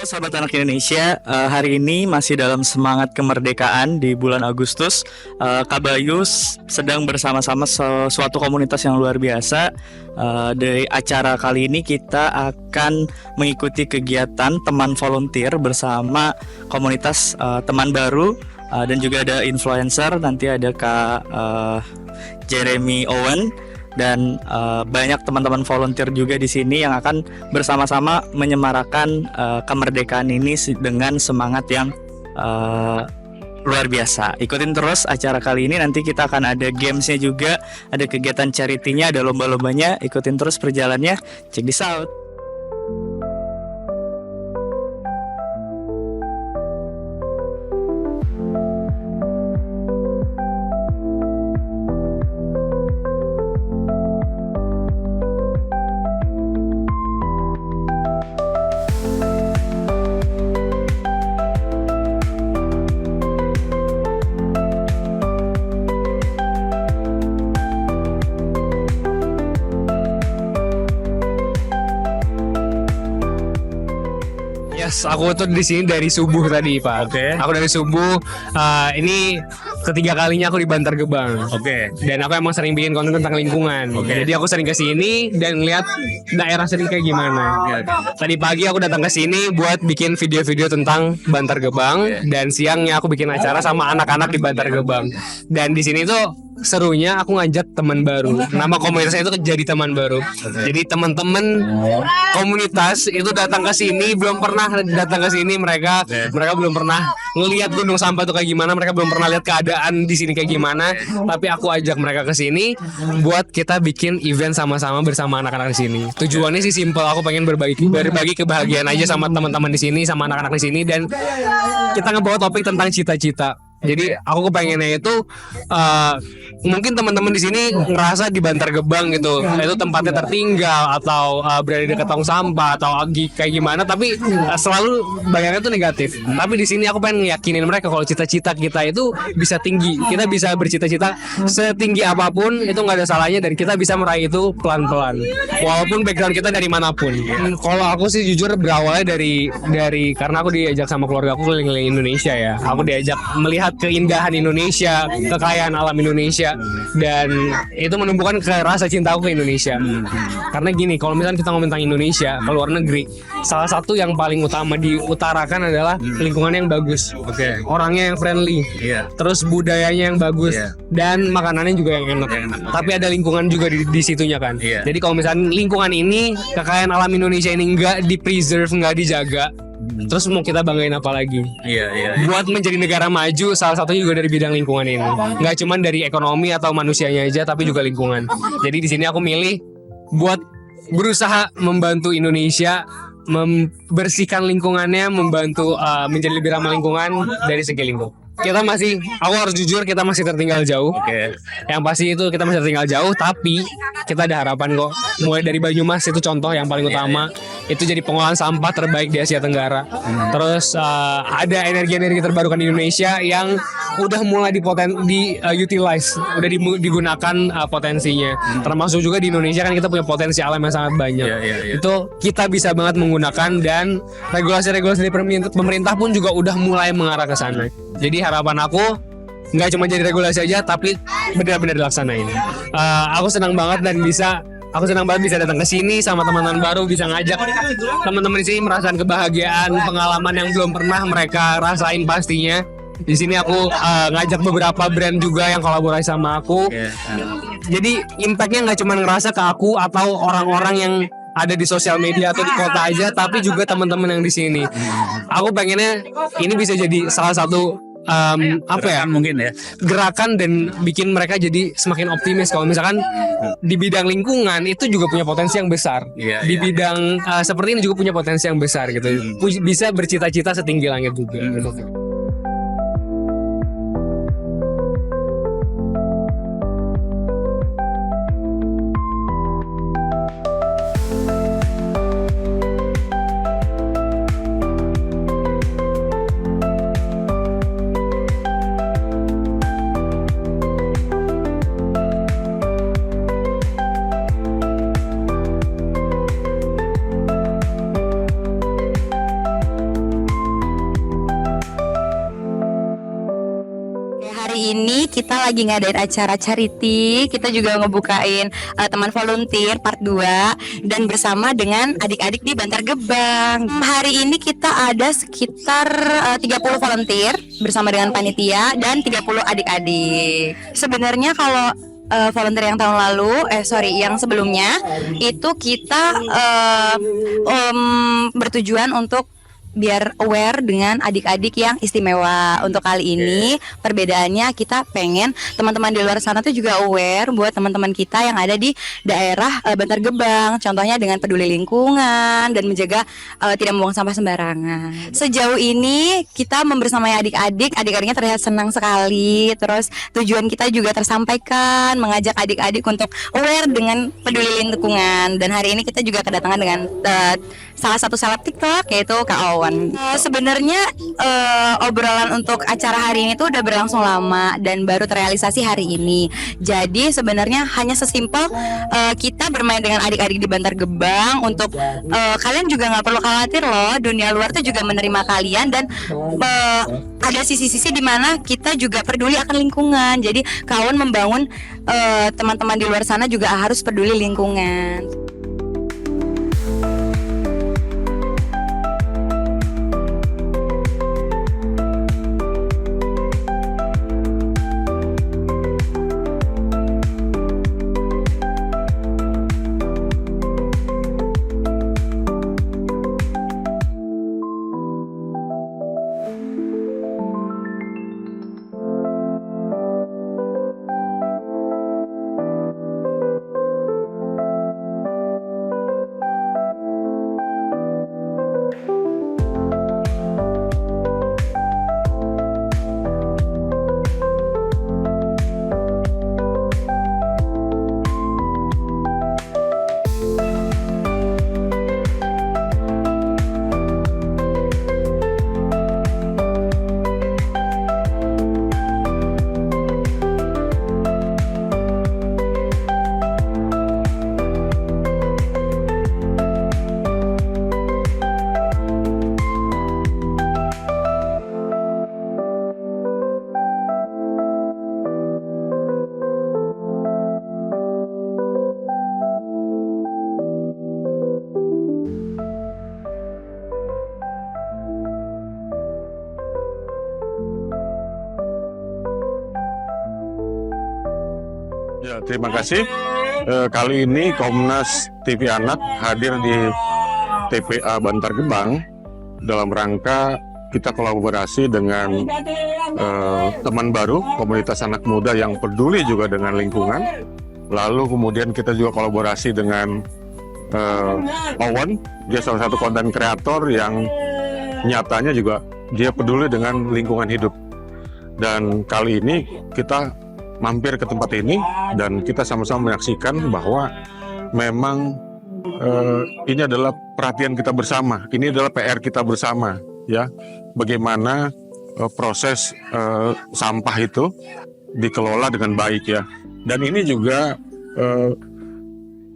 Sahabat Anak Indonesia, hari ini masih dalam semangat kemerdekaan di bulan Agustus. Kak Bayu sedang bersama-sama suatu komunitas yang luar biasa. Di acara kali ini kita akan mengikuti kegiatan teman volunteer bersama komunitas teman baru, dan juga ada influencer. Nanti ada Kak Jeremy Owen dan banyak teman-teman volunteer juga di sini yang akan bersama-sama menyemarakan kemerdekaan ini dengan semangat yang luar biasa. Ikutin terus acara kali ini, nanti kita akan ada gamesnya juga, ada kegiatan charity-nya, ada lomba-lombanya. Ikutin terus perjalanannya. Check this out. Yes, aku tuh di sini dari subuh tadi, Pak. Oke. Aku dari subuh. Ini ketiga kalinya aku di Bantar Gebang. Oke. Dan aku emang sering bikin konten tentang lingkungan. Oke. Jadi aku sering ke sini dan lihat daerah sering kayak gimana. Tadi pagi aku datang ke sini buat bikin video-video tentang Bantar Gebang, dan siangnya aku bikin acara sama anak-anak di Bantar Gebang. Dan di sini tuh serunya aku ngajak teman baru. Nama komunitasnya itu jadi teman baru. Jadi teman-teman komunitas itu datang ke sini, belum pernah datang ke sini, mereka belum pernah ngelihat gunung sampah itu kayak gimana, mereka belum pernah lihat keadaan di sini kayak gimana. Tapi aku ajak mereka ke sini buat kita bikin event sama-sama bersama anak-anak di sini. Tujuannya sih simple, aku pengen berbagi kebahagiaan aja sama teman-teman di sini, sama anak-anak di sini, dan kita ngebawa topik tentang cita-cita. Jadi aku kepengennya itu mungkin teman-teman di sini ngerasa di Bantar Gebang gitu, itu tempatnya tertinggal atau berada di dekat tong sampah atau kayak gimana, tapi selalu bayangnya tuh negatif. Tapi di sini aku pengen yakinin mereka kalau cita-cita kita itu bisa tinggi, kita bisa bercita-cita setinggi apapun, itu nggak ada salahnya, dan kita bisa meraih itu pelan-pelan walaupun background kita dari manapun. Kalau aku sih jujur berawalnya dari karena aku diajak sama keluarga aku keliling-keliling Indonesia ya. Aku diajak melihat keindahan Indonesia, kekayaan alam Indonesia, dan itu menumbuhkan rasa cinta aku ke Indonesia. Karena gini, kalau misalnya kita ngomong tentang Indonesia ke luar negeri, salah satu yang paling utama diutarakan adalah lingkungan yang bagus, orangnya yang friendly, terus budayanya yang bagus, dan makanannya juga yang enak. Tapi ada lingkungan juga di situnya kan. Jadi kalau misalnya lingkungan ini, kekayaan alam Indonesia ini nggak di-preserve, nggak dijaga, terus mau kita banggain apa lagi? Buat menjadi negara maju, salah satunya juga dari bidang lingkungan ini. Nggak cuma dari ekonomi atau manusianya aja, tapi juga lingkungan. Jadi di sini aku milih buat berusaha membantu Indonesia membersihkan lingkungannya, membantu menjadi lebih ramah lingkungan dari segi lingkungan. Aku harus jujur, kita masih tertinggal jauh. Yang pasti itu kita masih tertinggal jauh, tapi kita ada harapan kok. Mulai dari Banyumas, itu contoh yang paling utama. Itu jadi pengolahan sampah terbaik di Asia Tenggara. Terus ada energi-energi terbarukan di Indonesia yang udah mulai utilize, udah digunakan potensinya. Termasuk juga di Indonesia kan kita punya potensi alam yang sangat banyak. Itu kita bisa banget menggunakan, dan regulasi-regulasi dari pemerintah pun juga udah mulai mengarah ke sana. Jadi harapan aku nggak cuma jadi regulasi aja, tapi benar-benar dilaksanain. Aku senang banget bisa datang ke sini sama teman-teman baru, bisa ngajak teman-teman di sini merasakan kebahagiaan, pengalaman yang belum pernah mereka rasain pastinya. Di sini aku ngajak beberapa brand juga yang kolaborasi sama aku. Jadi impactnya nggak cuma ngerasa ke aku atau orang-orang yang ada di sosial media atau di kota aja, tapi juga teman-teman yang di sini. Aku pengennya ini bisa jadi salah satu mungkin ya gerakan, dan bikin mereka jadi semakin optimis. Kalau misalkan di bidang lingkungan itu juga punya potensi yang besar, di bidang seperti ini juga punya potensi yang besar gitu. Bisa bercita-cita setinggi langit juga. hari ini kita lagi ngadain acara charity. Kita juga ngebukain teman volunteer part 2 dan bersama dengan adik-adik di Bantar Gebang. Hari ini kita ada sekitar 30 volunteer bersama dengan panitia dan 30 adik-adik. Sebenarnya kalau volunteer yang tahun lalu, yang sebelumnya itu kita bertujuan untuk biar aware dengan adik-adik yang istimewa. Untuk kali ini perbedaannya kita pengen teman-teman di luar sana tuh juga aware buat teman-teman kita yang ada di daerah Bantar Gebang. Contohnya dengan peduli lingkungan dan menjaga tidak membuang sampah sembarangan. Sejauh ini kita membersamai adik-adiknya terlihat senang sekali. Terus tujuan kita juga tersampaikan, mengajak adik-adik untuk aware dengan peduli lingkungan. Dan hari ini kita juga kedatangan dengan salah satu seleb TikTok yaitu Kak Owen. Sebenarnya obrolan untuk acara hari ini tuh udah berlangsung lama dan baru terrealisasi hari ini. Jadi sebenarnya hanya sesimpel kita bermain dengan adik-adik di Bantar Gebang. Untuk kalian juga nggak perlu khawatir loh, dunia luar tuh juga menerima kalian dan ada sisi-sisi di mana kita juga peduli akan lingkungan. Jadi Kak Owen membangun teman-teman di luar sana juga harus peduli lingkungan. Ya, terima kasih. Kali ini Komnas TV Anak hadir di TPA Bantar Gebang dalam rangka kita kolaborasi dengan teman baru, komunitas anak muda yang peduli juga dengan lingkungan. Lalu kemudian kita juga kolaborasi dengan Owen, dia salah satu konten kreator yang nyatanya juga dia peduli dengan lingkungan hidup. Dan kali ini kita mampir ke tempat ini dan kita sama-sama menyaksikan bahwa memang ini adalah perhatian kita bersama, ini adalah PR kita bersama, ya. Bagaimana proses sampah itu dikelola dengan baik, ya. Dan ini juga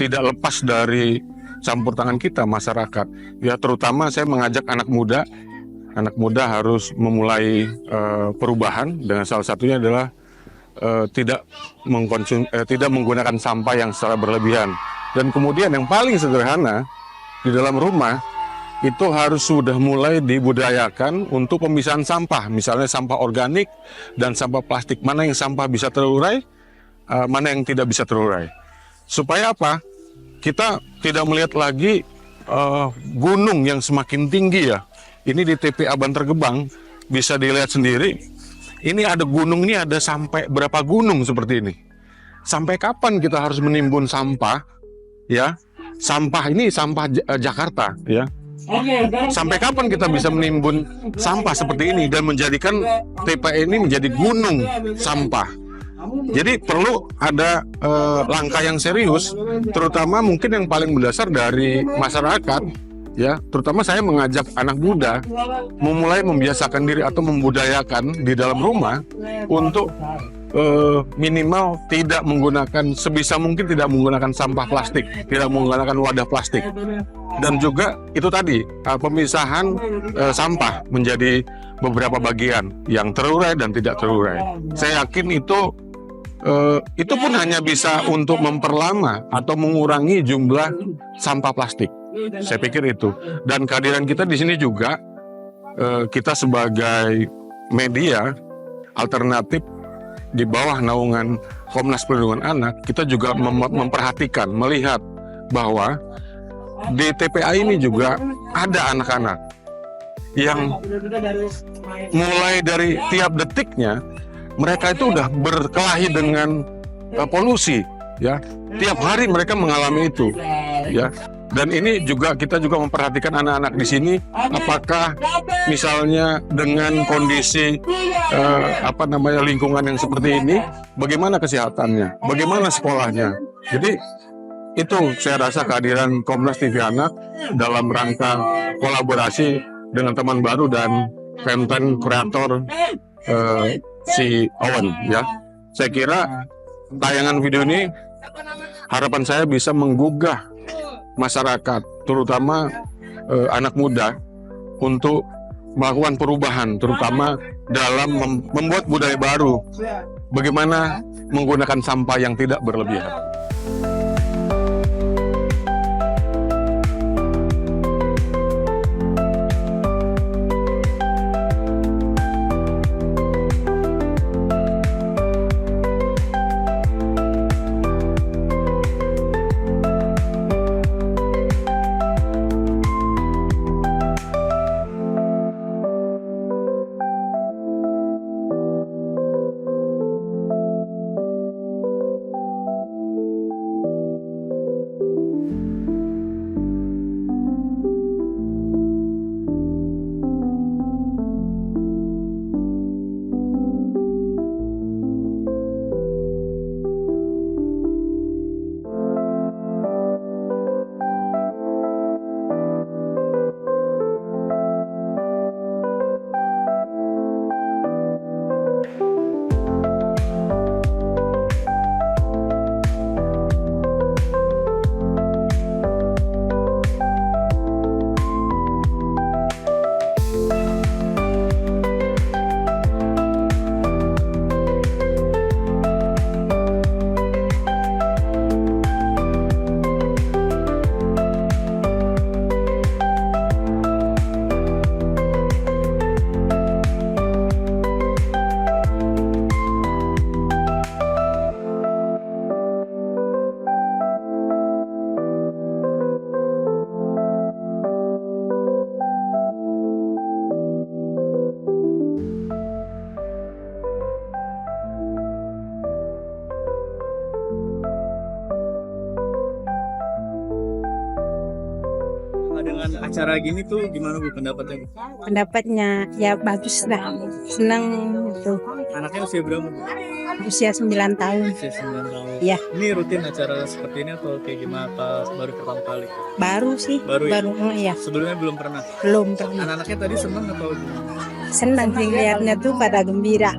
tidak lepas dari campur tangan kita masyarakat, ya. Terutama saya mengajak anak muda harus memulai perubahan dengan salah satunya adalah tidak menggunakan sampah yang secara berlebihan. Dan kemudian yang paling sederhana di dalam rumah itu harus sudah mulai dibudayakan untuk pemisahan sampah, misalnya sampah organik dan sampah plastik. Mana yang sampah bisa terurai, mana yang tidak bisa terurai. Supaya apa? Kita tidak melihat lagi gunung yang semakin tinggi, ya. Ini di TPA Bantar Gebang bisa dilihat sendiri. Ini ada gunung, ini ada sampai berapa gunung seperti ini. Sampai kapan kita harus menimbun sampah, ya? Sampah ini sampah Jakarta, ya. Sampai kapan kita bisa menimbun sampah seperti ini dan menjadikan TPA ini menjadi gunung sampah? Jadi perlu ada langkah yang serius, terutama mungkin yang paling mendasar dari masyarakat. Ya, terutama saya mengajak anak muda memulai membiasakan diri atau membudayakan di dalam rumah untuk minimal tidak menggunakan, sebisa mungkin tidak menggunakan sampah plastik, tidak menggunakan wadah plastik. dan juga itu tadi pemisahan sampah menjadi beberapa bagian yang terurai dan tidak terurai. Saya yakin itu pun hanya bisa untuk memperlama atau mengurangi jumlah sampah plastik. Saya pikir itu. Dan kehadiran kita di sini juga kita sebagai media alternatif di bawah naungan Komnas Perlindungan Anak, kita juga memperhatikan, melihat bahwa di TPA ini juga ada anak-anak yang mulai dari tiap detiknya mereka itu udah berkelahi dengan polusi, ya. Tiap hari mereka mengalami itu, ya. Dan ini juga kita juga memperhatikan anak-anak di sini, apakah misalnya dengan kondisi lingkungan yang seperti ini, bagaimana kesehatannya, bagaimana sekolahnya. Jadi itu saya rasa kehadiran Komnas TV Anak dalam rangka kolaborasi dengan teman baru dan konten kreator si Owen, ya. Saya kira tayangan video ini harapan saya bisa menggugah masyarakat, terutama anak muda, untuk melakukan perubahan, terutama dalam membuat budaya baru. Bagaimana menggunakan sampah yang tidak berlebihan. Dengan acara gini tuh gimana Bu pendapatnya Bu? Pendapatnya ya bagus lah, senang tuh. Anaknya usia berapa Bu? Usia 9 tahun. Usia 9 tahun. Iya. Ini rutin acara seperti ini atau kayak gimana, apa baru pertama kali? Baru sih, Baru ya? ya. Sebelumnya belum pernah. Belum pernah. Anak-anaknya tadi senang atau gimana? Senang sih lihatnya tuh pada gembira.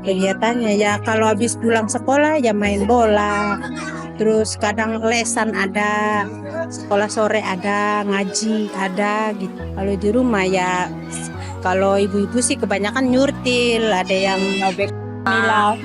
Kegiatannya ya kalau habis pulang sekolah ya main bola. Terus kadang lesan ada, sekolah sore ada, ngaji ada gitu. Kalau di rumah ya, kalau ibu-ibu sih kebanyakan nyurtil, ada yang nyobek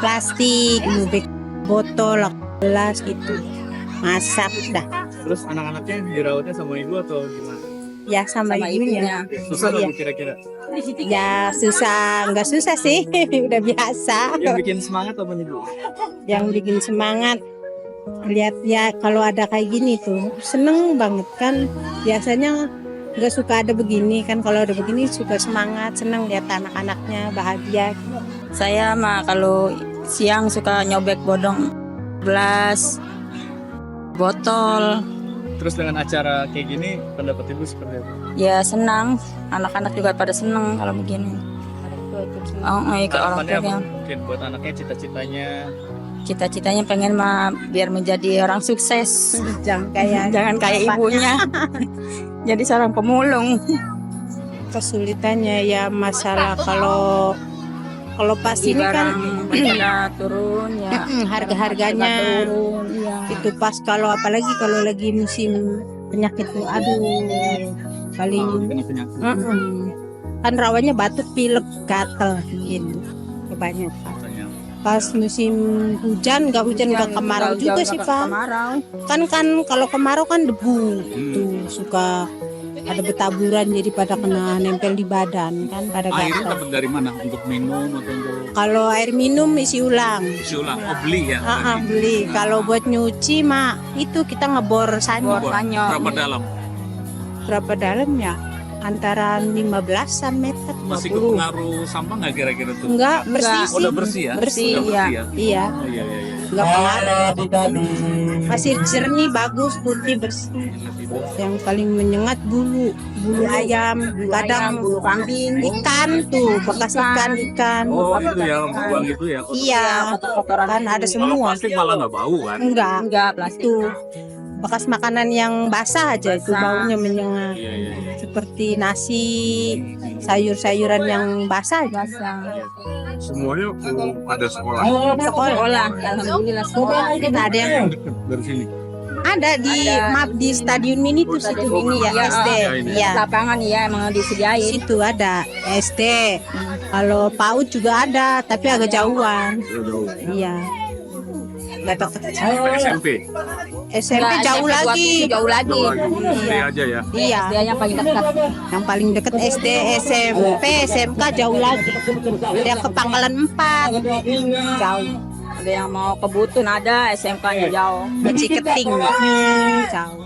plastik, nyobek botol, gelas gitu, masak dah. Terus anak-anaknya dirawatnya sama ibu atau gimana? Ya sama ibunya. Susah nggak Iya. Bu kira-kira? Ya susah, nggak susah sih, udah biasa. Yang bikin semangat apa nih Bu? Yang bikin semangat lihat ya kalau ada kayak gini tuh seneng banget kan. Biasanya nggak suka ada begini kan, kalau ada begini suka semangat, seneng lihat anak-anaknya bahagia. Saya mah kalau siang suka nyobek bodong gelas, botol. Terus dengan acara kayak gini pendapat Ibu seperti apa? Ya senang, anak-anak juga pada senang kalau begini. Oh, ke orang Harapannya apa tua mungkin buat anaknya, cita-citanya pengen mah biar menjadi orang sukses. Jangan kayak ibunya. Jadi seorang pemulung. Kesulitannya ya masalah kalau pas ini kan ya turun ya. harga-harganya turun ya. itu pas, kalau apalagi kalau lagi musim penyakit tuh, aduh paling penyakit. kan rawannya batuk, pilek, gatel gitu kebanyakan. Pas musim hujan nggak kemarau juga sih Pak. Kan kalau kemarau kan debu tuh suka ada betaburan, jadi pada kena nempel di badan kan, pada Airnya gatal. dapat dari mana? Untuk minum atau untuk Kalau air minum isi ulang. isi ulang? Oh, beli ya? Beli. Kalau buat nyuci mah itu kita ngebor sanyo. Berapa dalam? Berapa dalamnya? Antara 15-an meter. Masih 20. kepengaruh sampah nggak kira-kira tuh? Enggak, bersih Oh, udah sih. bersih ya? Bersih, Udah bersih iya. ya? Iya, Oh, iya. enggak pengaruh. Masih jernih, bagus, putih, bersih. Yang paling menyengat bulu ayam, kadang bulu kambing, ikan tuh, bekas ikan. Oh, itu ya, buang itu ya? Iya, kan ada semua. Plastik malah nggak bau kan? Enggak, itu bekas makanan yang basah aja itu baunya menyengat. Iya. Seperti nasi, sayur-sayuran yang basah. Semuanya ada sekolah. Sekolah, alhamdulillah sekolah. Ada yang Dari sini. ada di stadion mini tuh situ ini ya SD. Iya. Lapangan ya emang disediain. Situ ada SD. Kalau PAUD juga ada, tapi agak jauhan. Iya. Nggak deket. SMP? SMP jauh lagi. Jauh lagi. SD aja ya? Iya. Dia yang paling dekat. Yang paling deket SD, SMP, SMK jauh lagi. Ada yang ke Pangkalan 4. Jauh. Ada yang mau ke Butun ada, SMK-nya jauh. Ke Ciketing. Jauh.